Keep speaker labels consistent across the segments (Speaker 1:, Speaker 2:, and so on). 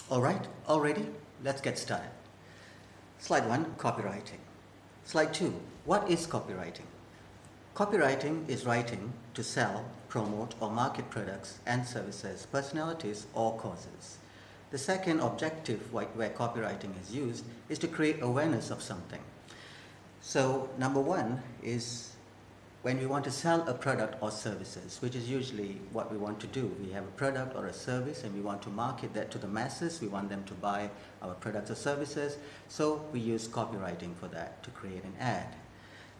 Speaker 1: Alright, all ready? Let's get started. Slide 1, copywriting. Slide 2, what is copywriting? Copywriting is writing to sell, promote or market products and services, personalities or causes. The second objective where copywriting is used is to create awareness of something. So number one is when we want to sell a product or services, which is usually what we want to do. We have a product or a service and we want to market that to the masses. We want them to buy our products or services. So we use copywriting for that to create an ad.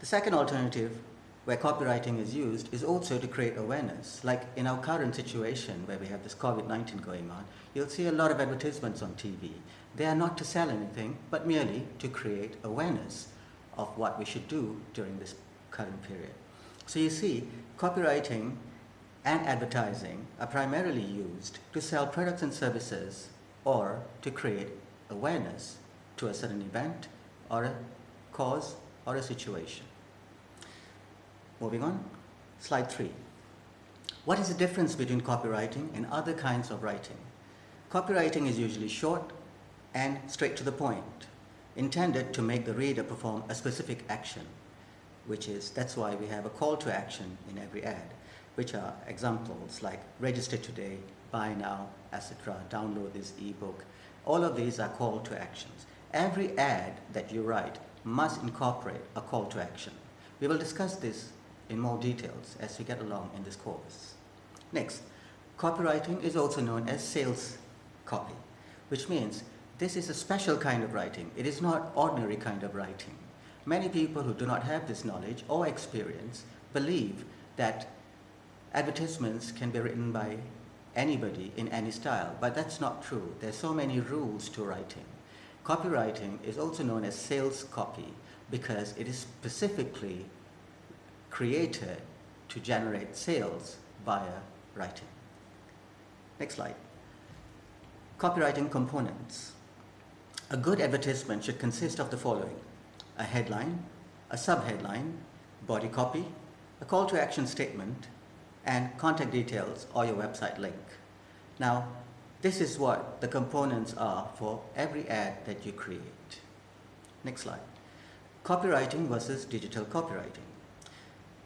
Speaker 1: The second alternative where copywriting is used is also to create awareness. Like in our current situation where we have this COVID-19 going on, you'll see a lot of advertisements on TV. They are not to sell anything, but merely to create awareness of what we should do during this current period. So you see, copywriting and advertising are primarily used to sell products and services or to create awareness to a certain event or a cause or a situation. Moving on, slide 3. What is the difference between copywriting and other kinds of writing? Copywriting is usually short and straight to the point, intended to make the reader perform a specific action, that's why we have a call to action in every ad, which are examples like register today, buy now, etc., download this ebook. All of these are call to actions. Every ad that you write must incorporate a call to action. We will discuss this in more details as we get along in this course. Next, copywriting is also known as sales copy, which means this is a special kind of writing. It is not ordinary kind of writing. Many people who do not have this knowledge or experience believe that advertisements can be written by anybody in any style, but that's not true. There's so many rules to writing. Copywriting is also known as sales copy because it is specifically created to generate sales via writing. Next slide. Copywriting components. A good advertisement should consist of the following: a headline, a sub-headline, body copy, a call to action statement, and contact details or your website link. Now, this is what the components are for every ad that you create. Next slide. Copywriting versus digital copywriting.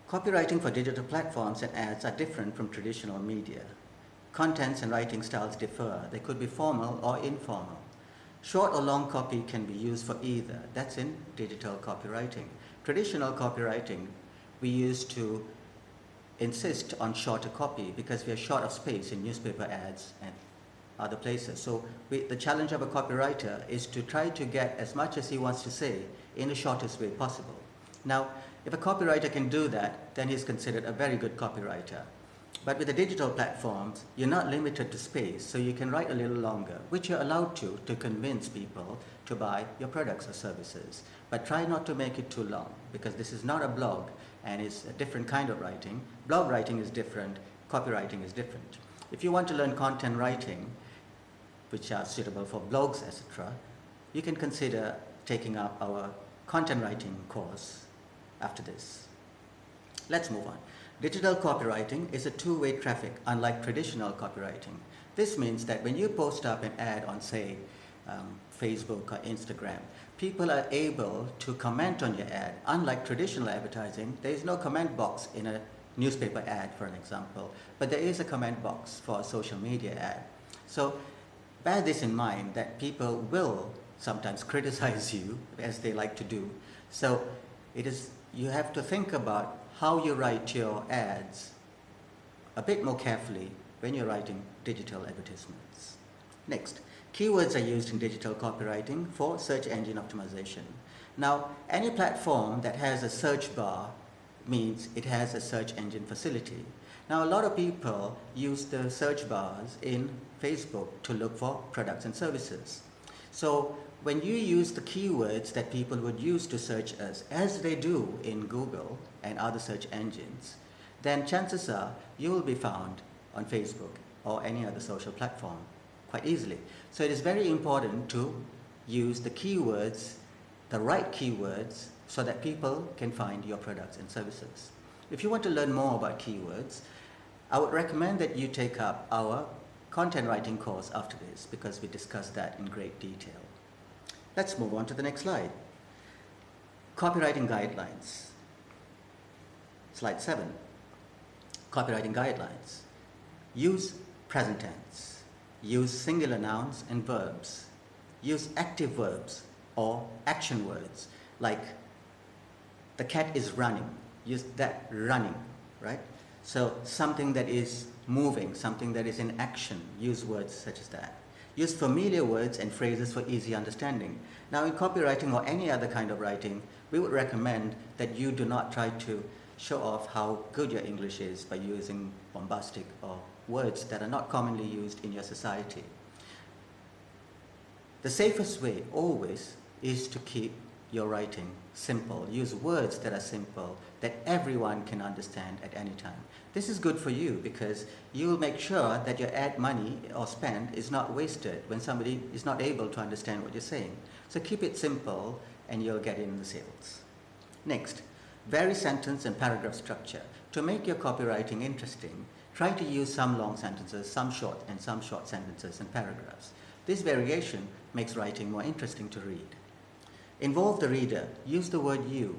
Speaker 1: Copywriting for digital platforms and ads are different from traditional media. Contents and writing styles differ. They could be formal or informal. Short or long copy can be used for either. That's in digital copywriting. Traditional copywriting, we used to insist on shorter copy because we are short of space in newspaper ads and other places. So the challenge of a copywriter is to try to get as much as he wants to say in the shortest way possible. Now, if a copywriter can do that, then he's considered a very good copywriter. But with the digital platforms, you're not limited to space, so you can write a little longer, which you're allowed to convince people to buy your products or services. But try not to make it too long, because this is not a blog, and it's a different kind of writing. Blog writing is different, copywriting is different. If you want to learn content writing, which are suitable for blogs, etc., you can consider taking up our content writing course after this. Let's move on. Digital copywriting is a two-way traffic, unlike traditional copywriting. This means that when you post up an ad on, say, Facebook or Instagram, people are able to comment on your ad. Unlike traditional advertising, there is no comment box in a newspaper ad, for an example, but there is a comment box for a social media ad. So bear this in mind, that people will sometimes criticize you, as they like to do. So you have to think about how you write your ads a bit more carefully when you're writing digital advertisements. Next, keywords are used in digital copywriting for search engine optimization. Now, any platform that has a search bar means it has a search engine facility. Now, a lot of people use the search bars in Facebook to look for products and services. So when you use the keywords that people would use to search us, as they do in Google and other search engines, then chances are you will be found on Facebook or any other social platform quite easily. So it is very important to use the keywords, the right keywords, so that people can find your products and services. If you want to learn more about keywords, I would recommend that you take up our content writing course after this because we discussed that in great detail. Let's move on to the next slide. Copywriting guidelines. Slide 7. Copywriting guidelines. Use present tense. Use singular nouns and verbs. Use active verbs or action words like the cat is running. Use that running, right? So something that is moving, something that is in action, use words such as that. Use familiar words and phrases for easy understanding. Now in copywriting or any other kind of writing, we would recommend that you do not try to show off how good your English is by using bombastic or words that are not commonly used in your society. The safest way always is to keep your writing simple. Use words that are simple, that everyone can understand at any time. This is good for you because you will make sure that your ad money or spend is not wasted when somebody is not able to understand what you're saying. So keep it simple and you'll get in the sales. Next, vary sentence and paragraph structure. To make your copywriting interesting, try to use some long sentences, some short sentences and paragraphs. This variation makes writing more interesting to read. Involve the reader. Use the word you.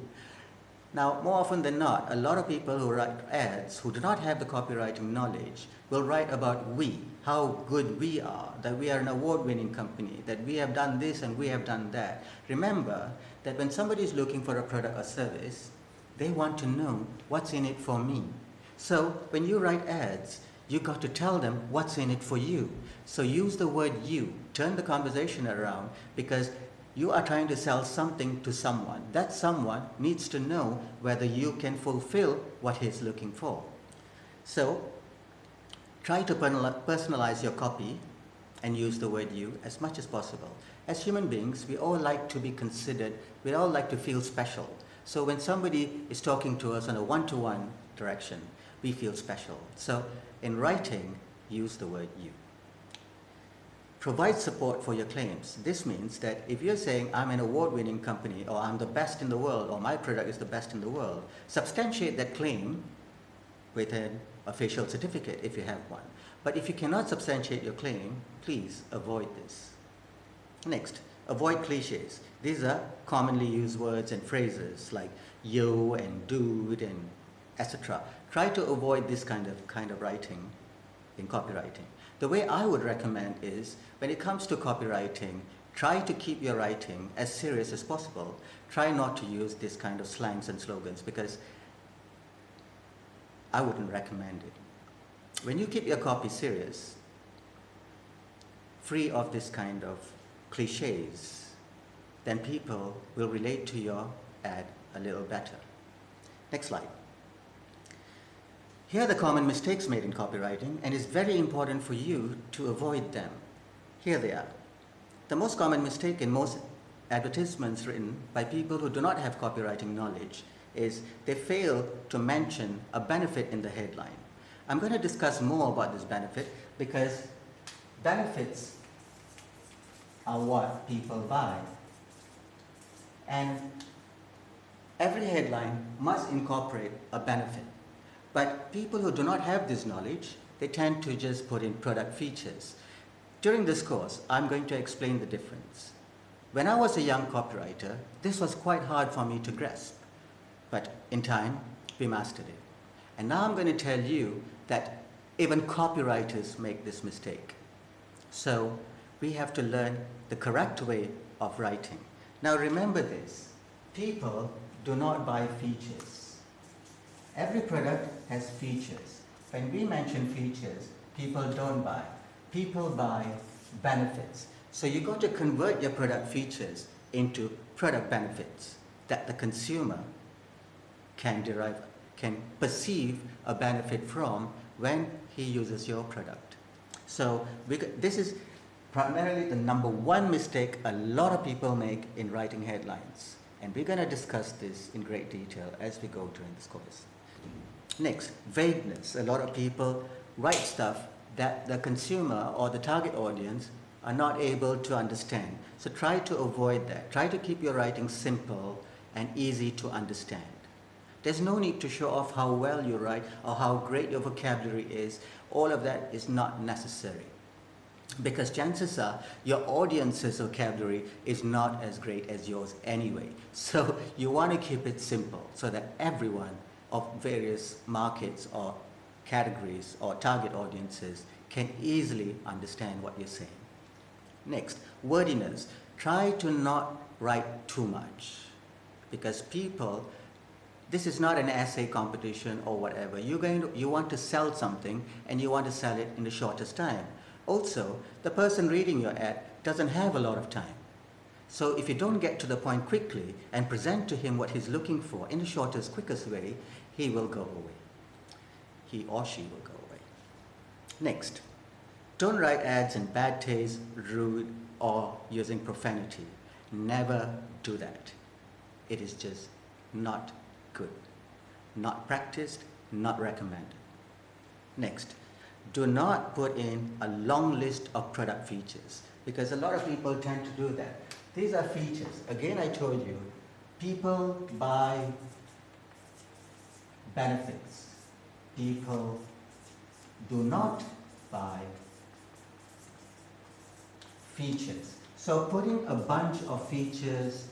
Speaker 1: Now, more often than not, a lot of people who write ads who do not have the copywriting knowledge will write about we, how good we are, that we are an award-winning company, that we have done this and we have done that. Remember that when somebody is looking for a product or service, they want to know what's in it for me. So when you write ads, you got to tell them what's in it for you. So use the word you. Turn the conversation around because you are trying to sell something to someone. That someone needs to know whether you can fulfill what he's looking for. So try to personalize your copy and use the word you as much as possible. As human beings, we all like to be considered, we all like to feel special. So when somebody is talking to us on a one-to-one direction, we feel special. So in writing, use the word you. Provide support for your claims. This means that if you're saying, I'm an award-winning company, or I'm the best in the world, or my product is the best in the world, substantiate that claim with an official certificate if you have one. But if you cannot substantiate your claim, please avoid this. Next, avoid cliches. These are commonly used words and phrases like yo and dude and etc. Try to avoid this kind of writing in copywriting. The way I would recommend is, when it comes to copywriting, try to keep your writing as serious as possible. Try not to use this kind of slangs and slogans because I wouldn't recommend it. When you keep your copy serious, free of this kind of cliches, then people will relate to your ad a little better. Next slide. Here are the common mistakes made in copywriting, and it's very important for you to avoid them. Here they are. The most common mistake in most advertisements written by people who do not have copywriting knowledge is they fail to mention a benefit in the headline. I'm going to discuss more about this benefit because benefits are what people buy. And every headline must incorporate a benefit. But people who do not have this knowledge, they tend to just put in product features. During this course, I'm going to explain the difference. When I was a young copywriter, this was quite hard for me to grasp. But in time, we mastered it. And now I'm going to tell you that even copywriters make this mistake. So we have to learn the correct way of writing. Now remember this, people do not buy features. Every product has features. When we mention features, people don't buy. People buy benefits. So you got to convert your product features into product benefits that the consumer can perceive a benefit from when he uses your product. So this is primarily the number one mistake a lot of people make in writing headlines. And we're going to discuss this in great detail as we go during this course. Next, vagueness. A lot of people write stuff that the consumer or the target audience are not able to understand. So try to avoid that. Try to keep your writing simple and easy to understand. There's no need to show off how well you write or how great your vocabulary is. All of that is not necessary. because chances are your audience's vocabulary is not as great as yours anyway. So you want to keep it simple so that everyone of various markets or categories or target audiences can easily understand what you're saying. Next, wordiness. Try to not write too much, because people, this is not an essay competition or whatever. You want to sell something and you want to sell it in the shortest time. Also, the person reading your ad doesn't have a lot of time. So if you don't get to the point quickly and present to him what he's looking for in the shortest, quickest way, he will go away. He or she will go away. Next, don't write ads in bad taste, rude, or using profanity. Never do that. It is just not good. Not practiced, not recommended. Next, do not put in a long list of product features, because a lot of people tend to do that. These are features. Again, I told you, people buy benefits. People do not buy features. So putting a bunch of features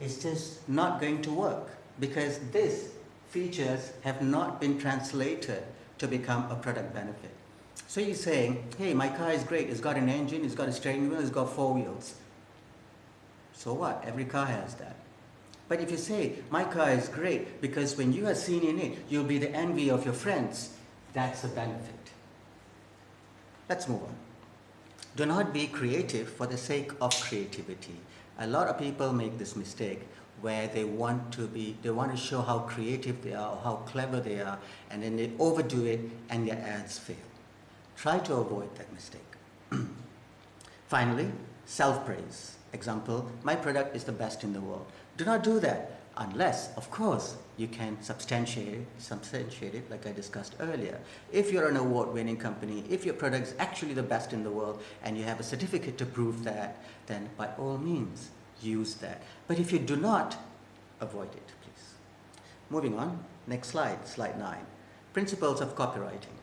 Speaker 1: is just not going to work, because these features have not been translated to become a product benefit. So you're saying, hey, my car is great, it's got an engine, it's got a steering wheel, it's got 4 wheels. So what? Every car has that. But if you say, my car is great because when you are seen in it, you'll be the envy of your friends, that's a benefit. Let's move on. Do not be creative for the sake of creativity. A lot of people make this mistake where they want to show how creative they are or how clever they are, and then they overdo it and their ads fail. Try to avoid that mistake. Finally, self-praise. Example, my product is the best in the world. Do not do that unless, of course, you can substantiate it like I discussed earlier. If you're an award-winning company, if your product is actually the best in the world and you have a certificate to prove that, then by all means, use that. But if you do not, avoid it, please. Moving on, next slide, slide 9. Principles of copywriting.